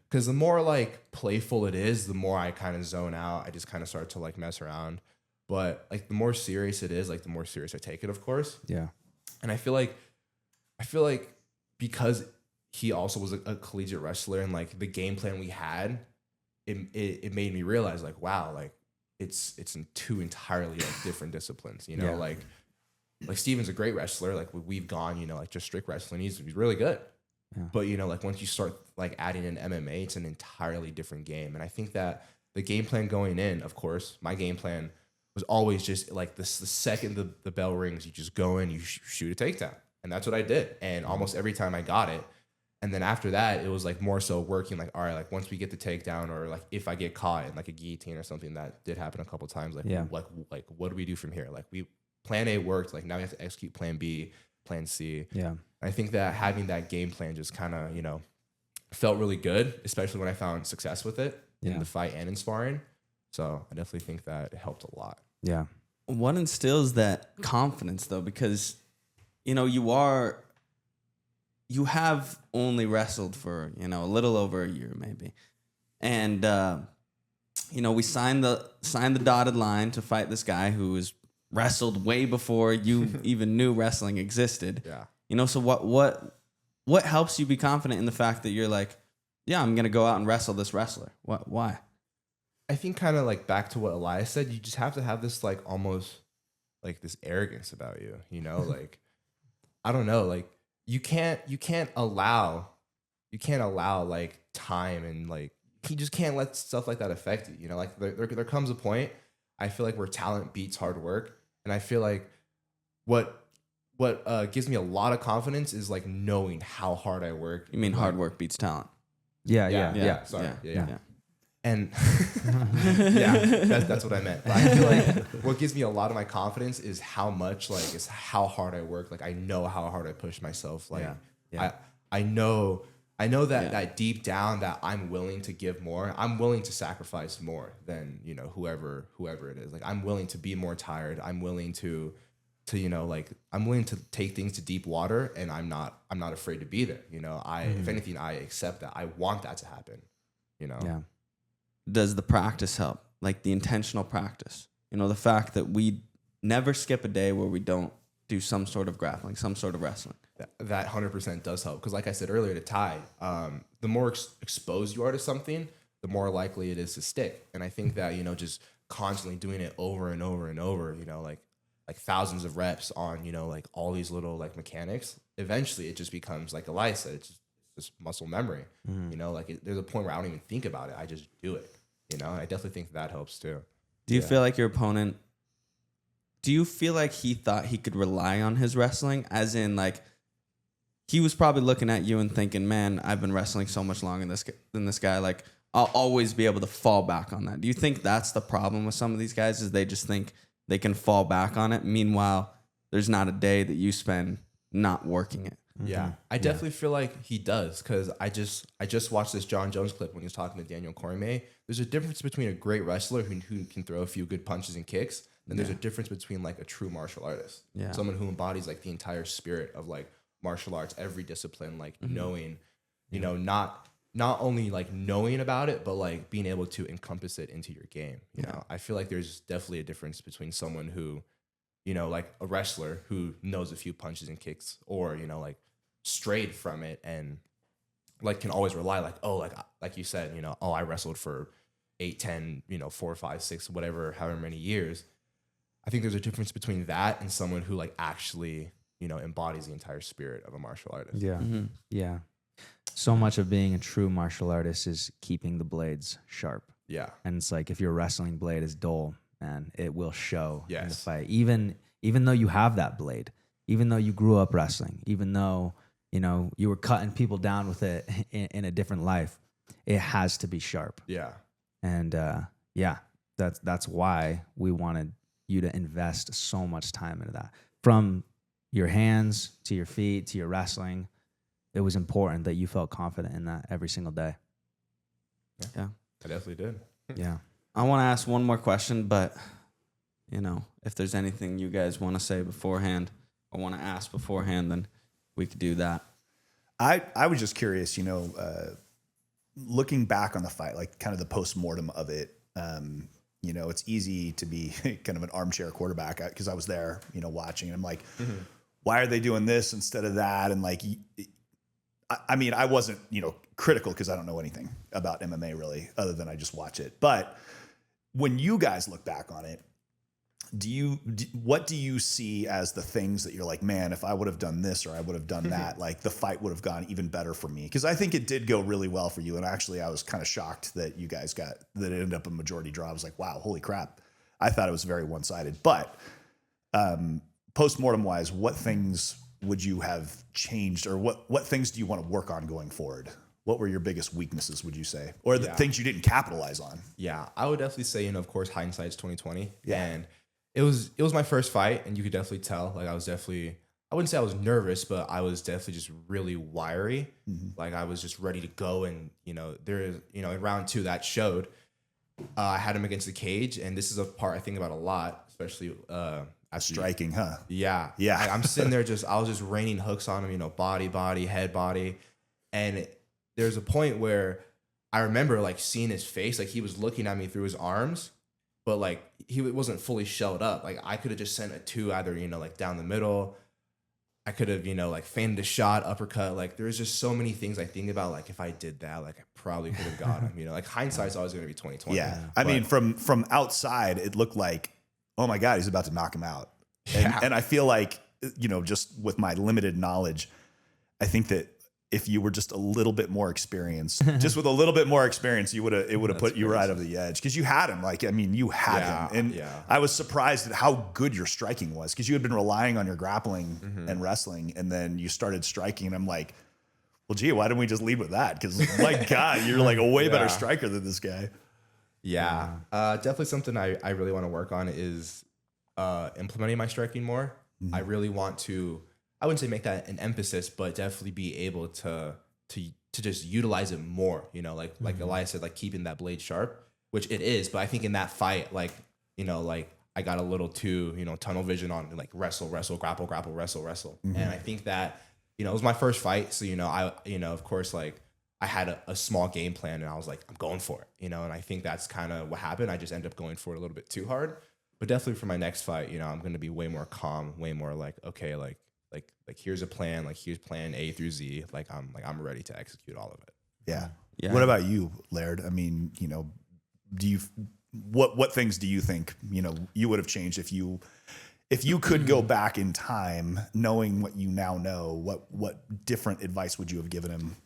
Because the more like playful it is, the more I kind of zone out. I just kind of start to like mess around. But like the more serious it is, like the more serious I take it, of course. Yeah. And I feel like because he also was a collegiate wrestler and like the game plan we had, it made me realize like, wow, like it's in two entirely like different disciplines, like Steven's a great wrestler. Like we've gone, like just strict wrestling. He's really good. Yeah. But, like once you start like adding in MMA, it's an entirely different game. And I think that the game plan going in, of course, my game plan was always just like this, the second the bell rings, you just go in, you shoot a takedown. And that's what I did. And almost every time I got it. And then after that, it was like more so working like, all right, like once we get the takedown or like if I get caught in like a guillotine or something, that did happen a couple of times. Like, like what do we do from here? Like plan A worked, like now we have to execute plan B, plan C. Yeah. I think that having that game plan just kind of, felt really good, especially when I found success with it in the fight and in sparring. So I definitely think that it helped a lot. Yeah. What instills that confidence though? Because, you have only wrestled for, a little over a year maybe. And, we signed the dotted line to fight this guy who was wrestled way before you even knew wrestling existed. Yeah. So what helps you be confident in the fact that you're like, yeah, I'm going to go out and wrestle this wrestler? Why? I think kind of like back to what Elias said, you just have to have this like almost like this arrogance about you, like, I don't know, like you can't allow like time and like, you just can't let stuff like that affect you. Like there comes a point, I feel like where talent beats hard work. And I feel like what gives me a lot of confidence is like knowing how hard I work. You mean hard work beats talent? Yeah. Sorry. Yeah. And that's what I meant. But I feel like what gives me a lot of my confidence is how much like is how hard I work. Like I know how hard I push myself. Like I know that deep down that I'm willing to give more. I'm willing to sacrifice more than, whoever it is. Like I'm willing to be more tired. I'm willing to I'm willing to take things to deep water, and I'm not afraid to be there. If anything, I accept that. I want that to happen. Yeah. Does the practice help? Like the intentional practice? The fact that we never skip a day where we don't do some sort of grappling, some sort of wrestling. That 100% does help. Because like I said earlier to Ty, the more exposed you are to something, the more likely it is to stick. And I think that, you know, just constantly doing it over and over and over, you know, like thousands of reps on, you know, like all these little like mechanics, eventually it just becomes like Elias said, it's just muscle memory. You know, like there's a point where I don't even think about it. I just do it. You know, I definitely think that helps too. Do you feel like your opponent, do you feel like he thought he could rely on his wrestling? As in, like, he was probably looking at you and thinking, man, I've been wrestling so much longer than this guy. Like, I'll always be able to fall back on that. Do you think that's the problem with some of these guys, is they just think they can fall back on it? Meanwhile, there's not a day that you spend not working it. Yeah, I definitely feel like he does, because I just watched this John Jones clip when he was talking to Daniel Cormier. There's a difference between a great wrestler who can throw a few good punches and kicks, and there's a difference between like a true martial artist, someone who embodies like the entire spirit of like martial arts, every discipline, like knowing, you know, not only like knowing about it, but like being able to encompass it into your game. You know, I feel like there's definitely a difference between someone who, you know, like a wrestler who knows a few punches and kicks, or, you know, like strayed from it and like can always rely like you said, you know, oh, I wrestled for 8, 10, you know, 4, 5, 6, whatever, however many years. I think there's a difference between that and someone who like actually, you know, embodies the entire spirit of a martial artist. Yeah. Yeah. So much of being a true martial artist is keeping the blades sharp. Yeah. And it's like, if your wrestling blade is dull, man, it will show in the Yes. fight. Even though you have that blade, even though you grew up wrestling, even though, you know, you were cutting people down with it in a different life, it has to be sharp. Yeah. And that's why we wanted you to invest so much time into that. From your hands to your feet to your wrestling, it was important that you felt confident in that every single day. Yeah. I definitely did. Yeah. I want to ask one more question, but, you know, if there's anything you guys want to say beforehand or want to ask beforehand, then we could do that. I was just curious, you know, looking back on the fight, like kind of the post-mortem of it, you know, it's easy to be kind of an armchair quarterback, because I was there, you know, watching, and I'm like, why are they doing this instead of that? And like, I mean, I wasn't, you know, critical because I don't know anything about MMA really, other than I just watch it. But when you guys look back on it, what do you see as the things that you're like, man, if I would have done this or I would have done that, like the fight would have gone even better for me? Because I think it did go really well for you. And actually, I was kind of shocked that you guys that it ended up a majority draw. I was like, wow, holy crap. I thought it was very one-sided. But post-mortem wise, what things would you have changed, or what things do you want to work on going forward? What were your biggest weaknesses, would you say? Or the things you didn't capitalize on? Yeah, I would definitely say, you know, of course, hindsight's 20/20. Yeah. And it was my first fight, and you could definitely tell. Like, I wouldn't say I was nervous, but I was definitely just really wiry. Like, I was just ready to go. And, you know, in round 2 that showed, I had him against the cage. And this is a part I think about a lot, especially Striking, huh? Yeah. I'm sitting there I was just raining hooks on him, you know, body, head, body. And there's a point where I remember like seeing his face, like he was looking at me through his arms, but like he wasn't fully shelled up. Like I could have just sent a 2 either, you know, like down the middle. I could have, you know, like feinted a shot, uppercut. Like there's just so many things I think about. Like if I did that, like I probably could have got him. You know, like hindsight's always going to be 20/20. Yeah. I mean, from outside, it looked like, oh my God, he's about to knock him out. And I feel like, you know, just with my limited knowledge, I think that if you were just a little bit more experienced, just with a little bit more experience, it would have put you right over the edge, because you had him. Like, I mean, you had him. And I was surprised at how good your striking was, because you had been relying on your grappling and wrestling, and then you started striking. And I'm like, well, gee, why didn't we just lead with that? Because my God, you're like a way better striker than this guy. Yeah. Definitely something I really want to work on is implementing my striking more. I really want to, I wouldn't say make that an emphasis, but definitely be able to just utilize it more, you know, like Elias said, like keeping that blade sharp, which it is. But I think in that fight, like, you know, like I got a little too, you know, tunnel vision on like wrestle, grapple, wrestle. And I think that, you know, it was my first fight. So, you know, of course, like I had a small game plan, and I was like, I'm going for it, you know, and I think that's kind of what happened. I just ended up going for it a little bit too hard. But definitely for my next fight, I'm going to be way more calm, way more like, okay, like here's a plan, like here's plan A through Z. Like I'm ready to execute all of it. Yeah. Yeah. What about you, Laird? I mean, do you, what things do you think, you would have changed if you could go back in time, knowing what you now know, what different advice would you have given him?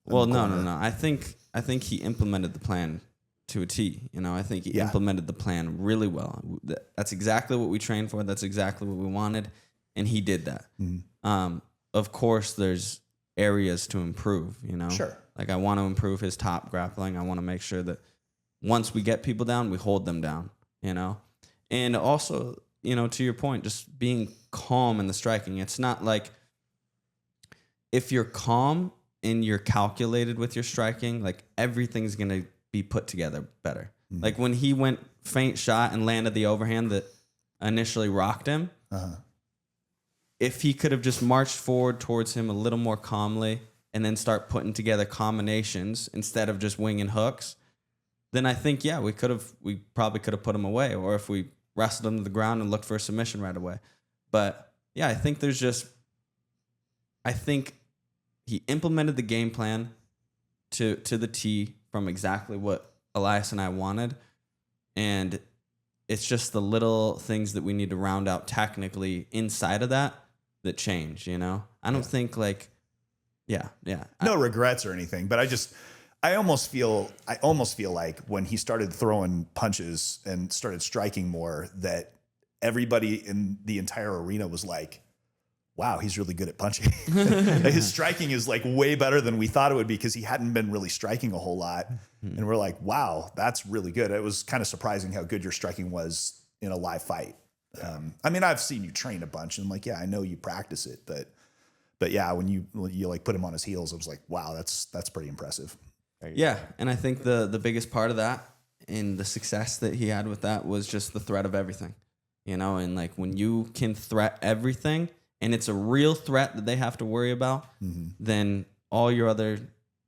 Well, no. I think he implemented the plan to a T. I think he implemented the plan really well. That's exactly what we trained for. That's exactly what we wanted, and he did that. Mm-hmm. Of course, there's areas to improve. Sure. Like I want to improve his top grappling. I want to make sure that once we get people down, we hold them down. And also, to your point, just being calm in the striking. It's not like if you're calm and you're calculated with your striking, like everything's going to be put together better. Mm-hmm. Like when he went feint shot and landed the overhand that initially rocked him, if he could have just marched forward towards him a little more calmly and then start putting together combinations instead of just winging hooks, then I think, we probably could have put him away. Or if we wrestled him to the ground and looked for a submission right away. But yeah, I think he implemented the game plan to the T from exactly what Elias and I wanted. And it's just the little things that we need to round out technically inside of that change, I don't think no regrets or anything, but I almost feel like when he started throwing punches and started striking more, that everybody in the entire arena was like, wow, he's really good at punching. His striking is like way better than we thought it would be, because he hadn't been really striking a whole lot. Mm-hmm. And we're like, wow, that's really good. It was kind of surprising how good your striking was in a live fight. I mean, I've seen you train a bunch, and I'm like, yeah, I know you practice it, but yeah, when you like put him on his heels, I was like, wow, that's pretty impressive. Yeah, and I think the biggest part of that and the success that he had with that was just the threat of everything, and like when you can threat everything and it's a real threat that they have to worry about, then all your other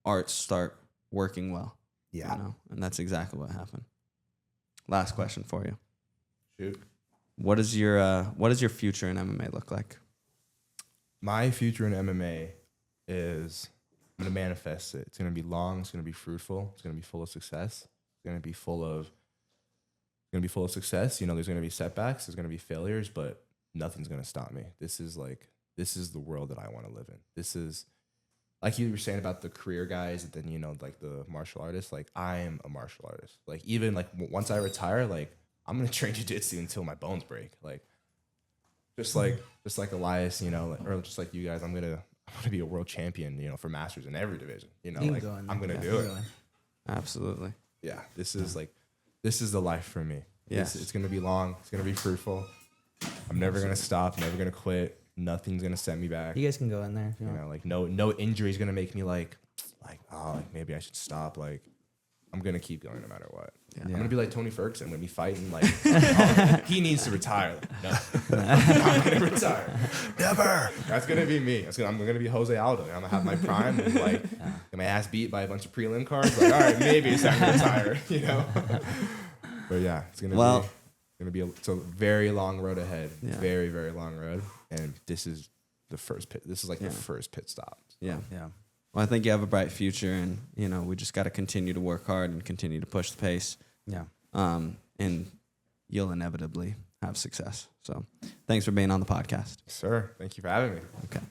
arts start working well. Yeah. And that's exactly what happened. Last question for you. Shoot. What does your future in MMA look like? My future in MMA is, I'm going to manifest it. It's going to be long. It's going to be fruitful. It's going to be full of success. It's going to be full of success. There's going to be setbacks. There's going to be failures, but nothing's going to stop me. This is the world that I want to live in. This is, like you were saying about the career guys, and then, like the martial artists, like I am a martial artist. Like even like once I retire, like I'm going to train jiu-jitsu until my bones break. Like, just like Elias, or just like you guys, I'm going to be a world champion, for masters in every division, like I'm going to do it. Absolutely. Yeah. This is the life for me. Yes. It's going to be long. It's going to be fruitful. I'm never going to stop, never going to quit. Nothing's going to set me back. You guys can go in there if you want. Like no injury is going to make me like maybe I should stop. Like I'm going to keep going no matter what. Yeah. I'm going to be like Tony Ferguson when we fighting. Like he needs to retire. Like, no, I'm going to retire. Never. That's going to be me. I'm going to be Jose Aldo. I'm going to have my prime and like get my ass beat by a bunch of prelim cards. Like, all right, maybe it's time to retire, But yeah, it's going to be it's a very long road ahead. Yeah. Very, very long road. And this is the first pit. This is like the first pit stop. Yeah. Yeah. Well, I think you have a bright future, and we just got to continue to work hard and continue to push the pace. Yeah. And you'll inevitably have success. So, thanks for being on the podcast. Sir, thank you for having me. Okay.